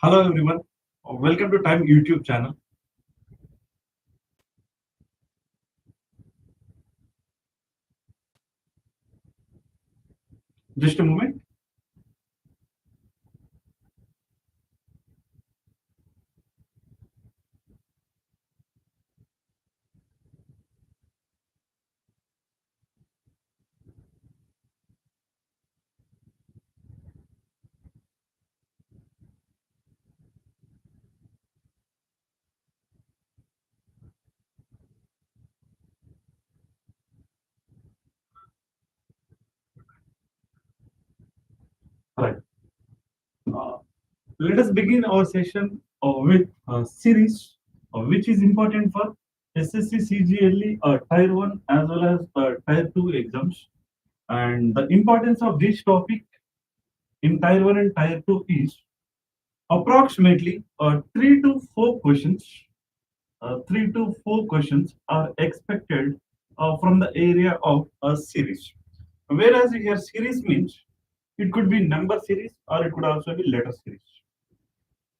Hello everyone, welcome to Time YouTube channel. Just a moment. Right. Let us begin our session with a series which is important for SSC CGLE Tier 1 as well as Tier 2 exams. And the importance of this topic in Tier 1 and Tier 2 is approximately 3 to 4 questions. 3 to 4 questions are expected from the area of a series. Whereas here series means it could be number series or it could also be letter series.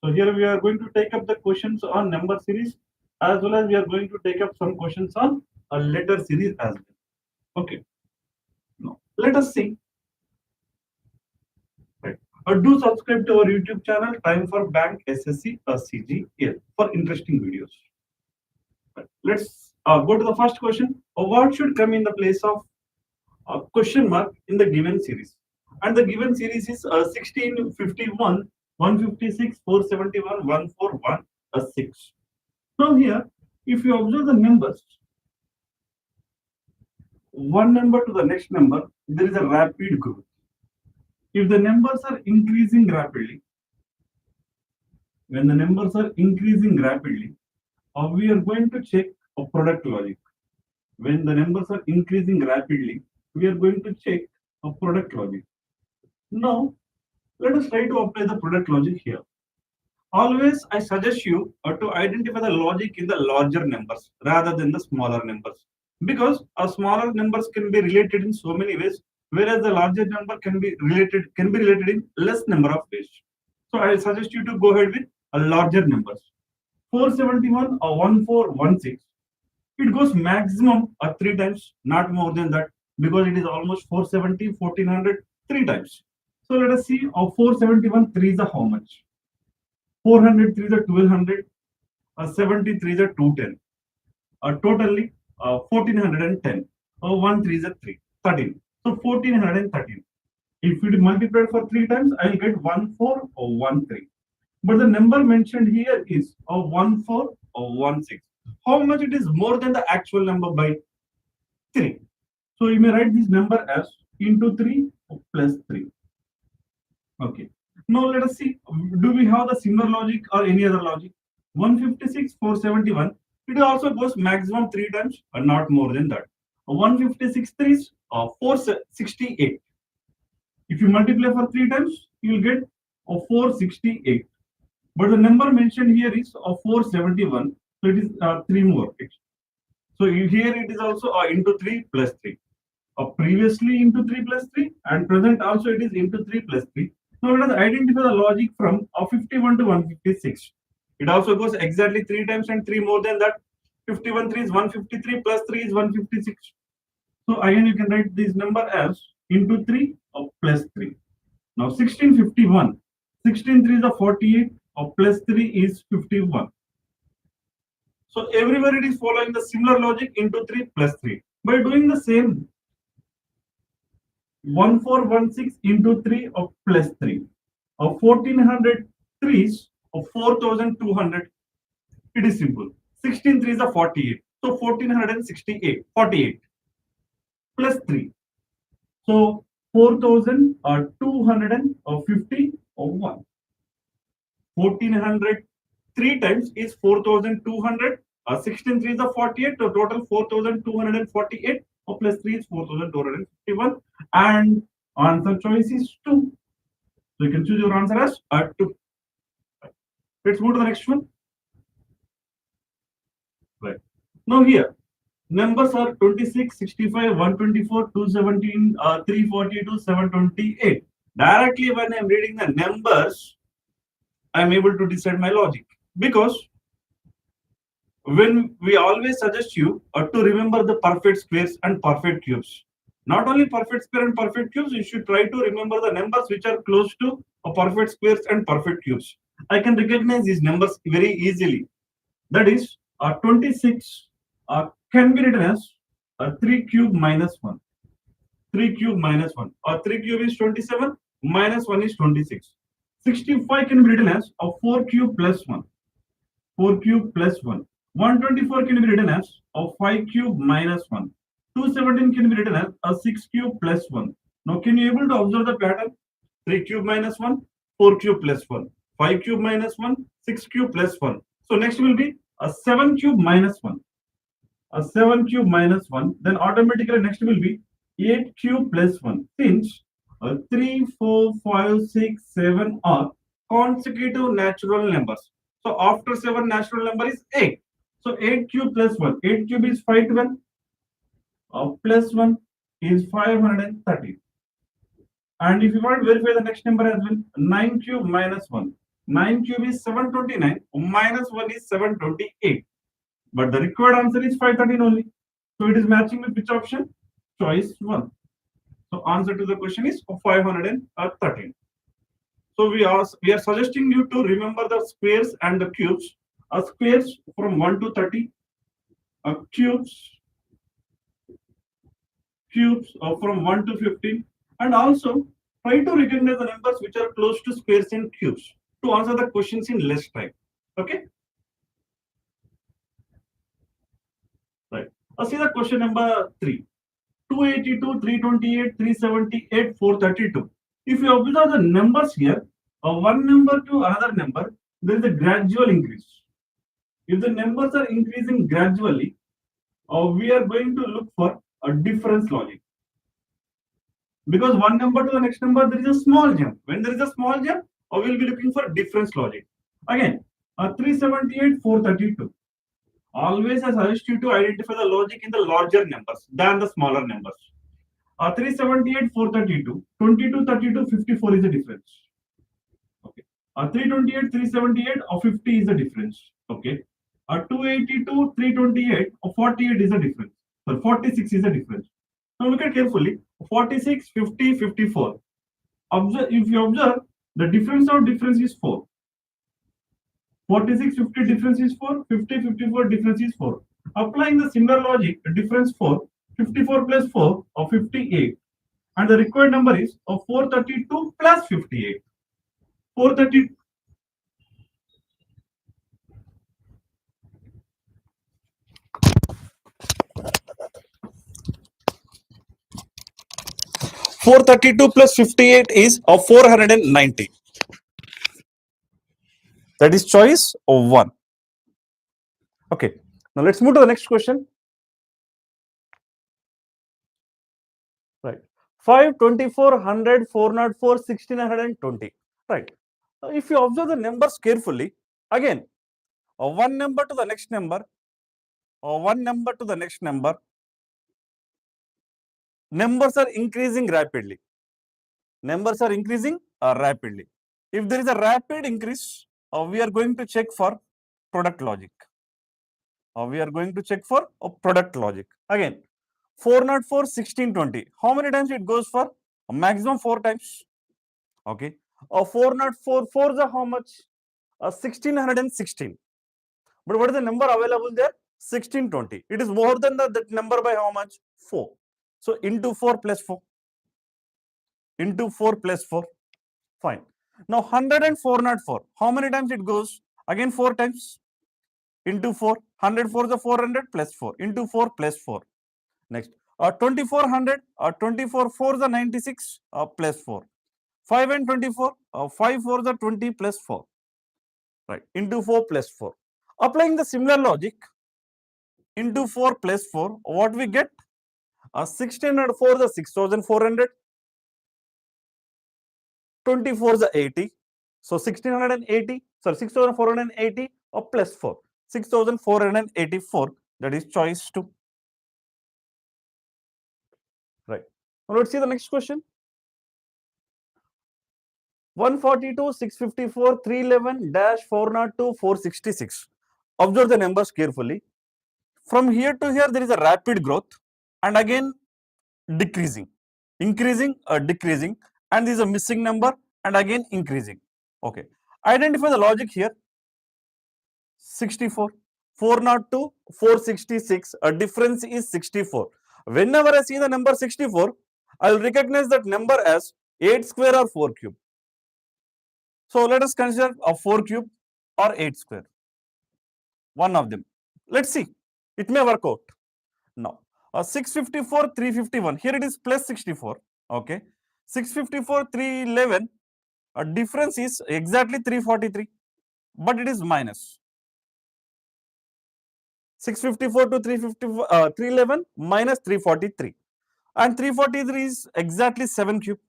So here we are going to take up the questions on number series as well as we are going to take up some questions on a letter series as well. Okay. Now let us see. Right. Do subscribe to our YouTube channel, Time for Bank SSC CGL for interesting videos. Right. Let's go to the first question. What should come in the place of a question mark in the given series? And the given series is 16, 51, 156, 471, 141, 6. Now here, if you observe the numbers, one number to the next number, there is a rapid growth. If the numbers are increasing rapidly, when the numbers are increasing rapidly, we are going to check a product logic. When the numbers are increasing rapidly, we are going to check a product logic. Now, let us try to apply the product logic here. Always, I suggest you to identify the logic in the larger numbers rather than the smaller numbers, because smaller numbers can be related in so many ways, whereas the larger number can be related in less number of ways. So, I suggest you to go ahead with larger numbers. 471 or 1416. It goes maximum 3 times, not more than that, because it is almost 470, 1400, 3 times. So let us see 471 3 is how much? 400 3 is 1200, 73 is 210. Totally 1410. 1 3 is 3, 13. So 1413. If it multiplied for 3 times, I will get 1413. But the number mentioned here is 1416. How much it is more than the actual number by 3? So you may write this number as into 3 plus 3. Okay. Now let us see, do we have the similar logic or any other logic? 156, 471, it also goes maximum 3 times and not more than that. 156 3 is 468. If you multiply for 3 times, you will get 468. But the number mentioned here is 471, so it is 3 more. So here it is also into 3 plus 3. Previously into 3 plus 3 and present also it is into 3 plus 3. Now let us identify the logic from 51 to 156. It also goes exactly 3 times and 3 more than that. 51 3 is 153 plus 3 is 156. So again you can write this number as into 3 plus 3. Now 1651. 16 3 is 48 plus 3 is 51. So everywhere it is following the similar logic into 3 plus 3. By doing the same, 1416 into 3 plus 3. 1403 is 4200. It is simple. 16 3 is 48. So 1468. 48 plus 3. So 4251. 1400 3 times is 4200. 16 3 is 48. So total 4248. Plus 3 is 4251, and answer choice is 2. So you can choose your answer as 2. Let's move to the next one. Right. Now here, numbers are 26, 65, 124, 217, 342, 728. Directly when I am reading the numbers, I am able to decide my logic. Because when we always suggest you to remember the perfect squares and perfect cubes. Not only perfect square and perfect cubes, you should try to remember the numbers which are close to perfect squares and perfect cubes. I can recognize these numbers very easily. That is, 26 can be written as 3 cube minus 1. 3 cube minus 1. 3 cube is 27, minus 1 is 26. 65 can be written as 4 cube plus 1. 4 cube plus 1. 124 can be written as 5 cube minus 1. 217 can be written as 6 cube plus 1. Now, can you able to observe the pattern? 3 cube minus 1, 4 cube plus 1. 5 cube minus 1, 6 cube plus 1. So, next will be a 7 cube minus 1. A 7 cube minus 1. Then automatically next will be 8 cube plus 1. Since 3, 4, 5, 6, 7 are consecutive natural numbers. So after 7 natural number is 8. So 8 cube plus 1. 8 cube is 512. Plus 1 is 530. And if you want to verify the next number as well, 9 cube minus 1. 9 cube is 729. Minus 1 is 728. But the required answer is 513 only. So it is matching with which option? Choice 1. So answer to the question is 513. So we are suggesting you to remember the squares and the cubes. Squares from 1 to 30. Cubes from 1 to 15. And also try to recognize the numbers which are close to squares and cubes to answer the questions in less time. Okay. Right. See the question number 3. 282, 328, 378, 432. If you observe the numbers here, one number to another number, there is a gradual increase. If the numbers are increasing gradually, we are going to look for a difference logic. Because one number to the next number, there is a small jump. When there is a small jump, we will be looking for difference logic. Again, 378, 432. Always I suggest you to identify the logic in the larger numbers than the smaller numbers. 378, 432, 22, 32, 54 is the difference. Okay. 328, 378, or 50 is the difference. Okay. 282, 328, or 48 is the difference. So 46 is the difference. Now look at carefully. 46, 50, 54. Observe, if you observe, the difference of difference is 4. 46, 50 difference is 4. 50, 54 difference is 4. Applying the similar logic, difference 4. 54 plus 4 or 58. And the required number is 432 plus 58. 430. 432 plus 58 is 490. That is choice of 1. Okay. Now let's move to the next question. Right. 5, 24, 100, 404, 1620. Right. If you observe the numbers carefully, again, one number to the next number, one number to the next number, numbers are increasing rapidly. Numbers are increasing rapidly. If there is a rapid increase, we are going to check for product logic. We are going to check for product logic. Again, 404, 1620. How many times it goes for? Maximum 4 times. Okay. 404, 4 is how much? 1616. But what is the number available there? 1620. It is more than that number by how much? 4. So into 4 plus 4. Into 4 plus 4. Fine. Now 100 and 404. How many times it goes? Again 4 times. Into 4. 104 is 400 plus 4. Into 4 plus 4. Next. 2400. 24 4 is 96 plus 4. 5 and 24. 5 4 is 20 plus 4. Right. Into 4 plus 4. Applying the similar logic. Into 4 plus 4. What we get? 1604 is 6400. 24 is 80. So 1680. Sorry, 6480 or plus 4. 6484. That is choice 2. Right. Now let's see the next question. 142, 654, 311, dash 402, 466. Observe the numbers carefully. From here to here, there is a rapid growth and again decreasing, increasing or decreasing, and this is a missing number and again increasing. Okay. Identify the logic here. 64, 402, 466. A difference is 64. Whenever I see the number 64, I will recognize that number as 8 square or 4 cube. So let us consider a 4 cube or 8 square. One of them. Let's see. It may work out. Now, 654, 351. Here it is plus 64. Okay. 654, 311. A difference is exactly 343, but it is minus. 654 to 311 minus 343. And 343 is exactly 7 cube.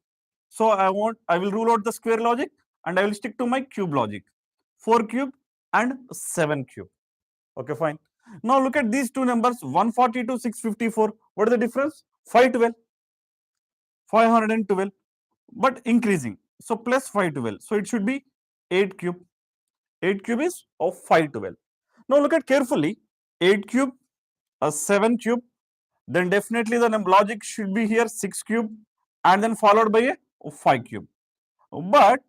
So I will rule out the square logic and I will stick to my cube logic. 4 cube and 7 cube. Okay, fine. Now look at these two numbers, 142, 654. What is the difference? 512. 512, but increasing. So plus 512. So it should be 8 cube. 8 cube is of 512. Now look at carefully. 8 cube, a 7 cube, then definitely the logic should be here 6 cube and then followed by a 5 cube. But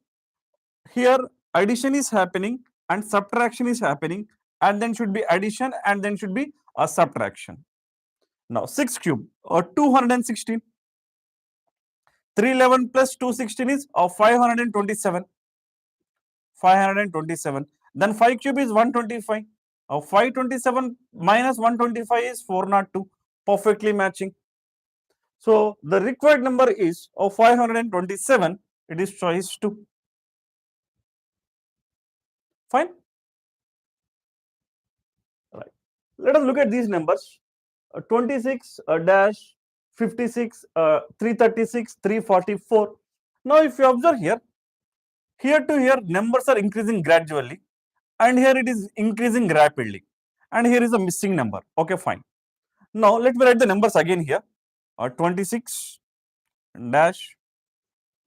here addition is happening and subtraction is happening, and then should be addition and then should be a subtraction. Now 6 cube or 216. 311 plus 216 is 527. 527. Then 5 cube is 125. 527 minus 125 is 402. Perfectly matching. So the required number is 527. It is choice 2. Fine. Right. Let us look at these numbers. 26 dash 56, 336, 344. Now if you observe here to here numbers are increasing gradually and here it is increasing rapidly and here is a missing number. Okay, fine. Now let me write the numbers again here. 26 dash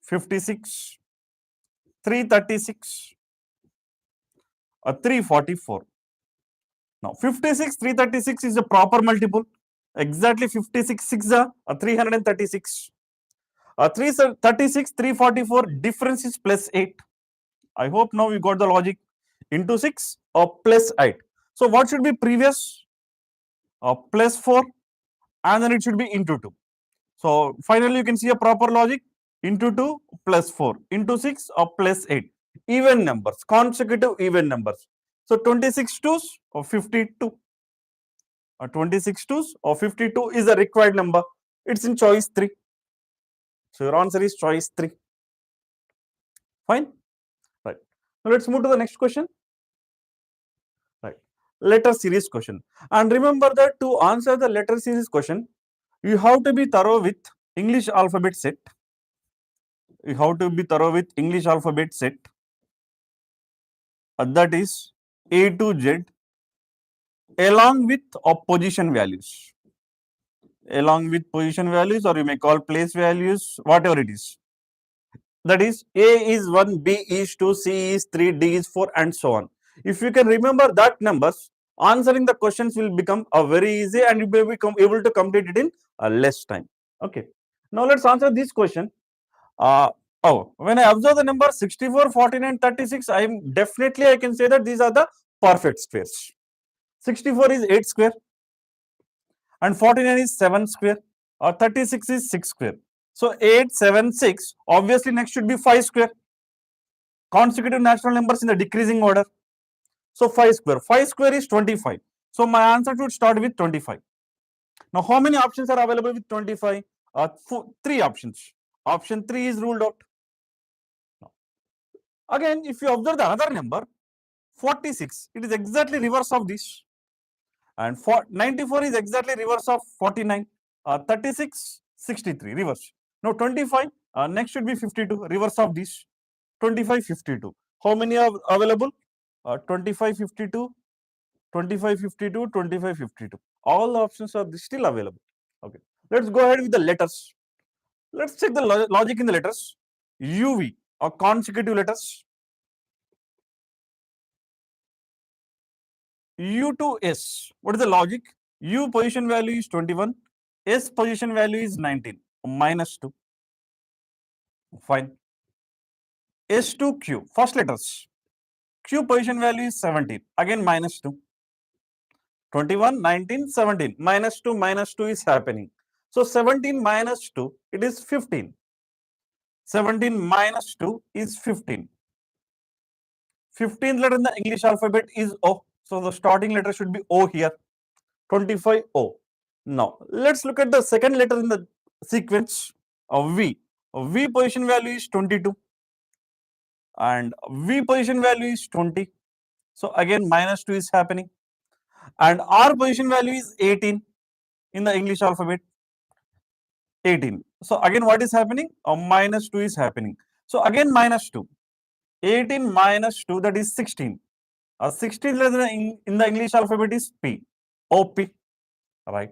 56, 336, 344. Now 56, 336 is a proper multiple. Exactly 56 6 336. 336, 344, difference is plus 8. I hope now you got the logic. Into 6 or plus 8. So what should be previous? Plus 4 and then it should be into 2. So finally you can see a proper logic. Into 2 plus 4 into 6 or plus 8. Even numbers, consecutive even numbers. So 26 twos or 52. 26 twos or 52 is the required number. It's in choice 3. So your answer is choice 3. Fine. Right. Now let's move to the next question. Right. Letter series question. And remember that to answer the letter series question, you have to be thorough with English alphabet set. You have to be thorough with English alphabet set. That is A to Z along with position values. Along with position values, or you may call place values, whatever it is. That is A is 1, B is 2, C is 3, D is 4 and so on. If you can remember that numbers, answering the questions will become very easy and you will become able to complete it in less time. Okay. Now let's answer this question. When I observe the number 64, 49, 36, I can say that these are the perfect squares. 64 is 8 square and 49 is 7 square or 36 is 6 square. So 8, 7, 6, obviously next should be 5 square. Consecutive natural numbers in the decreasing order. So 5 square. 5 square is 25. So my answer should start with 25. Now how many options are available with 25? 3 options. Option 3 is ruled out. Now, again, if you observe the other number, 46, it is exactly reverse of this. And 94 is exactly reverse of 49. 36, 63, reverse. Now 25, next should be 52, reverse of this. 25, 52. How many are available? 25, 52, 25, 52, 25, 52. All the options are still available. Okay. Let's go ahead with the letters. Let's check the logic in the letters. UV. or consecutive letters. U to S. What is the logic? U position value is 21. S position value is 19. Minus 2. Fine. S to Q. First letters. Q position value is 17. Again minus 2. 21, 19, 17. Minus 2 is happening. So 17 minus 2, it is 15. 17 minus 2 is 15. 15th letter in the English alphabet is O. So the starting letter should be O here. 25 O. Now let's look at the second letter in the sequence of V. V position value is 22 and V position value is 20. So again minus 2 is happening and R position value is 18 in the English alphabet. 18. So again what is happening? Minus 2 is happening. So again minus 2. 18 minus 2, that is 16. 16th letter in the English alphabet is P. OP. Right.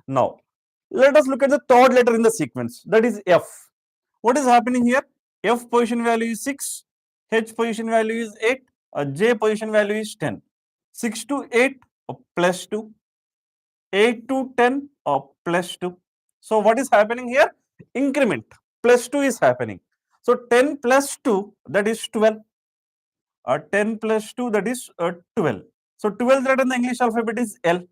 Now let us look at the third letter in the sequence, that is F. What is happening here? F position value is 6, H position value is 8, J position value is 10. 6 to 8 plus 2, 8 to 10 plus 2. So what is happening here? Increment, plus 2 is happening. So 10 plus 2, that is 12. 10 plus 2, that is 12. So 12th letter in the English alphabet is L.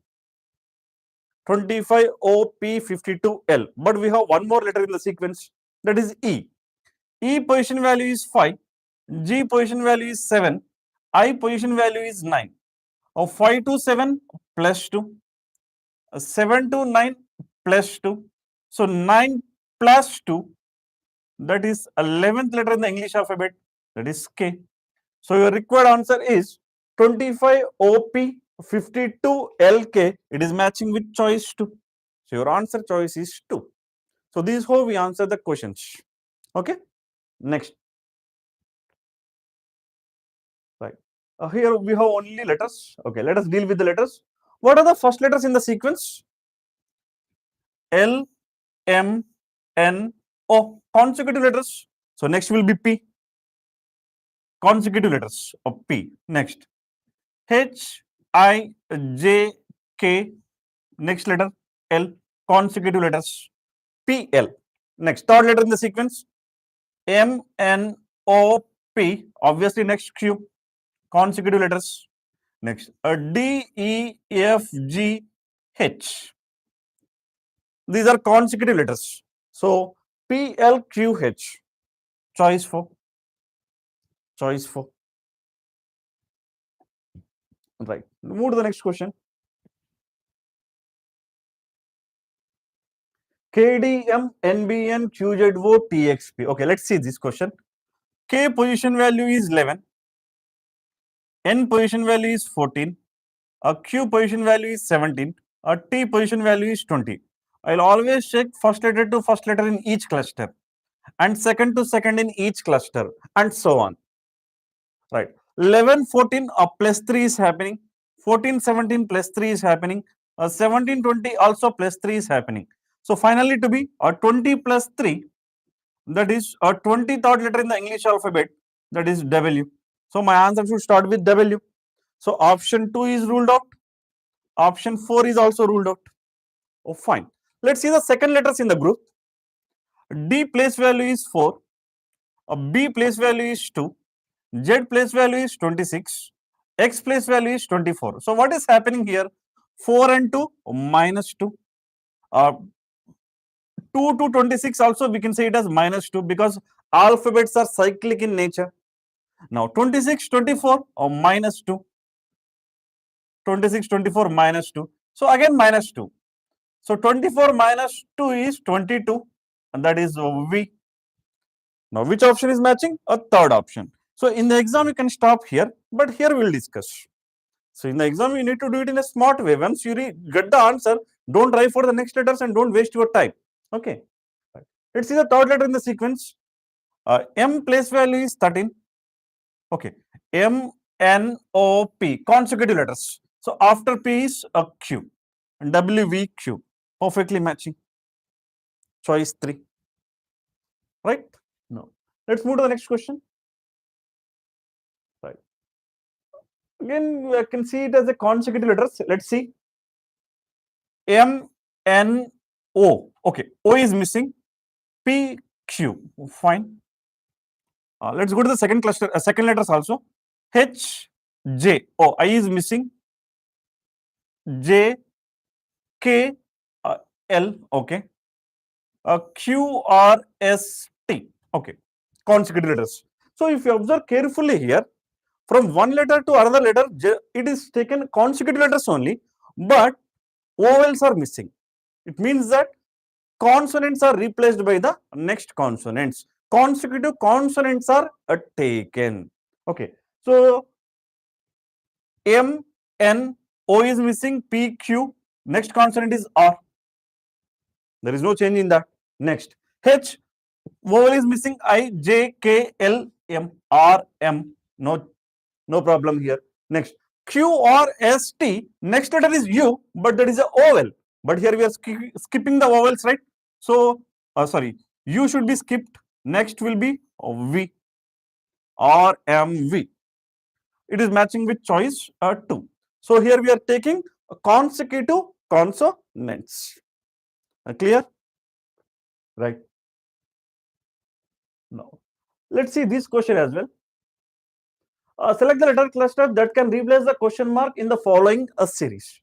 25 O P 52 L. But we have one more letter in the sequence, that is E. E position value is 5, G position value is 7, I position value is 9. 5 to 7 plus 2, 7 to 9 plus 2. So 9 plus 2, that is 11th letter in the English alphabet, that is K. So your required answer is 25 OP 52 LK. It is matching with choice 2. So your answer choice is 2. So this is how we answer the questions. Okay. Next. Right. Here we have only letters. Okay. Let us deal with the letters. What are the first letters in the sequence? L, M, N, O. Consecutive letters. So next will be P. Consecutive letters of P. Next. H, I, J, K. Next letter L. Consecutive letters. P, L. Next. Third letter in the sequence. M, N, O, P. Obviously next Q. Consecutive letters. Next. D, E, F, G, H. These are consecutive letters. So P, L, Q, H. Choice 4. Choice 4. Right. Move to the next question. KDM, NBN, QZO, TXP. Okay, let's see this question. K position value is 11. N position value is 14. Q position value is 17. T position value is 20. I'll always check first letter to first letter in each cluster and second to second in each cluster and so on. Right. 11, 14 plus 3 is happening. 14, 17 plus 3 is happening. 17, 20 also plus 3 is happening. So finally to be 20 plus 3, that is a 23rd letter in the English alphabet, that is W. So my answer should start with W. So option 2 is ruled out. Option 4 is also ruled out. Oh, fine. Let's see the second letters in the group. D place value is 4. B place value is 2. Z place value is 26. X place value is 24. So what is happening here? 4 and 2 minus 2. 2 to 26 also we can say it as minus 2 because alphabets are cyclic in nature. Now 26, 24 or minus 2. 26, 24 minus 2. So again minus 2. So 24 minus 2 is 22 and that is V. Now which option is matching? A third option. So in the exam you can stop here, but here we will discuss. So in the exam you need to do it in a smart way. Once you get the answer, don't try for the next letters and don't waste your time. Okay. Let's see the third letter in the sequence. M place value is 13. Okay. M, N, O, P. Consecutive letters. So after P is a Q. W, V, Q. Perfectly matching. Choice 3. Right? No. Let's move to the next question. Right. Again, I can see it as a consecutive letters. Let's see. M, N, O. Okay, O is missing. P, Q. Fine. Let's go to the second cluster, second letters also. H, J. Oh, I is missing. J, K, L. Okay. Q, R, S, T. Okay. Consecutive letters. So if you observe carefully here, from one letter to another letter, it is taken consecutive letters only, but vowels are missing. It means that consonants are replaced by the next consonants. Consecutive consonants are taken. Okay. So M, N, O is missing, P, Q. Next consonant is R. There is no change in that. Next. H, vowel is missing, I, J, K, L, M, R, M. No problem here. Next. Q, R, S, T. Next letter is U, but that is a vowel. But here we are skipping the vowels, right? So, sorry, U should be skipped. Next will be V. R, M, V. It is matching with choice 2. So, here we are taking consecutive consonants. Clear? Right. Now, let's see this question as well. Select the letter cluster that can replace the question mark in the following series.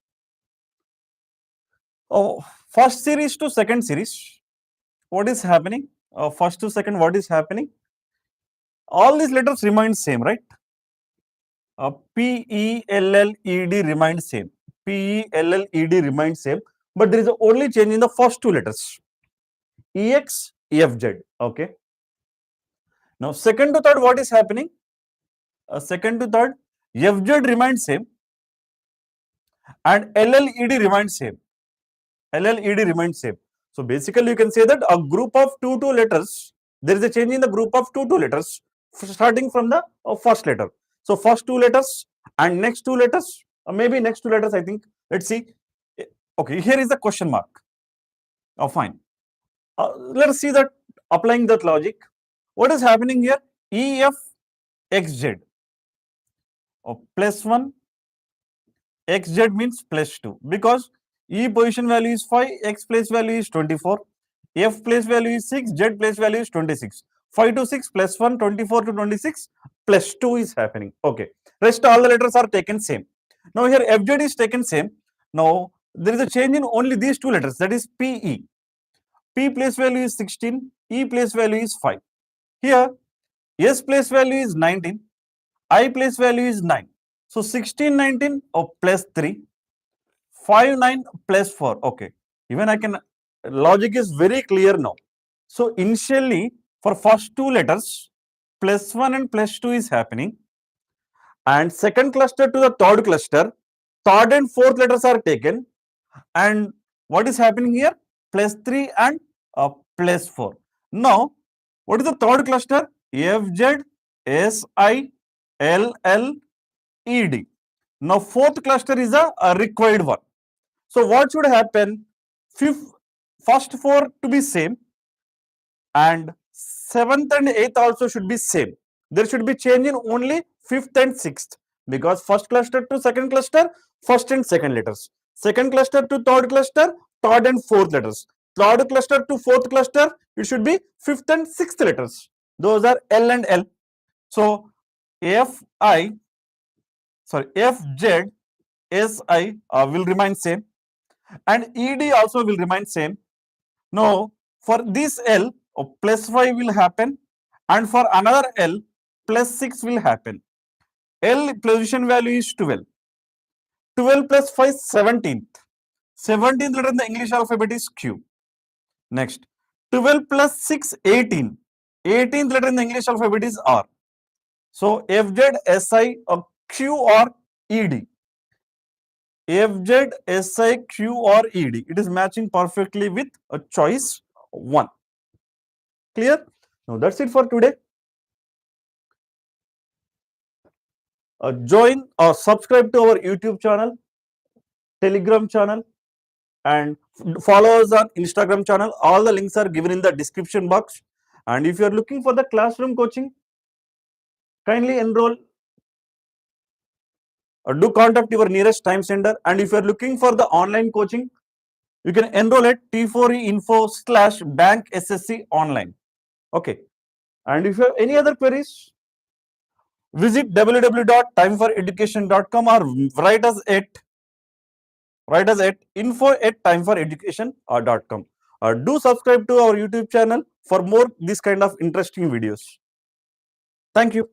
First series to second series. What is happening? First to second, what is happening? All these letters remain same, right? P, E, L, L, E, D remains same. P, E, L, L, E, D remains same. But there is only change in the first two letters. E, X, F, Z. Okay. Now, second to third, what is happening? Second to third, F, Z remains same. And L, L, E, D remains same. L, L, E, D remains same. So, basically, you can say that a group of two letters, there is a change in the group of two letters starting from the first letter. So, first two letters and next two letters, maybe next two letters, I think. Let's see. Okay, here is the question mark. Oh, fine. Let us see that applying that logic. What is happening here? E, F, X, Z. Plus 1, X, Z means plus 2. Because E position value is 5, X place value is 24, F place value is 6, Z place value is 26. 5 to 6 plus 1, 24 to 26 plus 2 is happening. Okay. Rest all the letters are taken same. Now here FZ is taken same. Now there is a change in only these two letters, that is PE. P place value is 16, E place value is 5. Here S place value is 19, I place value is 9. So 16, 19 plus 3. 5, 9 plus 4. Okay. Even I can, logic is very clear now. So initially for first two letters, plus 1 and plus 2 is happening. And second cluster to the third cluster, third and fourth letters are taken. And what is happening here? Plus 3 and plus 4. Now, what is the third cluster? FZ, SI, LL, ED. Now, fourth cluster is a required one. So, what should happen? First four to be same and seventh and eighth also should be same. There should be change in only fifth and sixth because first cluster to second cluster, first and second letters. Second cluster to third cluster, third and fourth letters. Third cluster to fourth cluster, it should be fifth and sixth letters. Those are L and L. So, FZ, SI will remain same and ED also will remain same. Now, for this L, plus 5 will happen and for another L, plus 6 will happen. L position value is 12. 12 plus 5, 17th. 17th letter in the English alphabet is Q. Next, 12 plus 6, 18. 18th letter in the English alphabet is R. So, FZ, SI, Q or ED. FZ, SI, Q or ED. It is matching perfectly with a choice 1. Clear? Now, that's it for today. Join or subscribe to our YouTube channel, Telegram channel, and follow us on Instagram channel. All the links are given in the description box. And if you are looking for the classroom coaching, kindly enroll or do contact your nearest time center. And if you are looking for the online coaching, you can enroll at T4E info/bank SSC online. And if you have any other queries, visit www.timeforeducation.com or write us at info@timeforeducation.com. Do subscribe to our YouTube channel for more this kind of interesting videos. Thank you.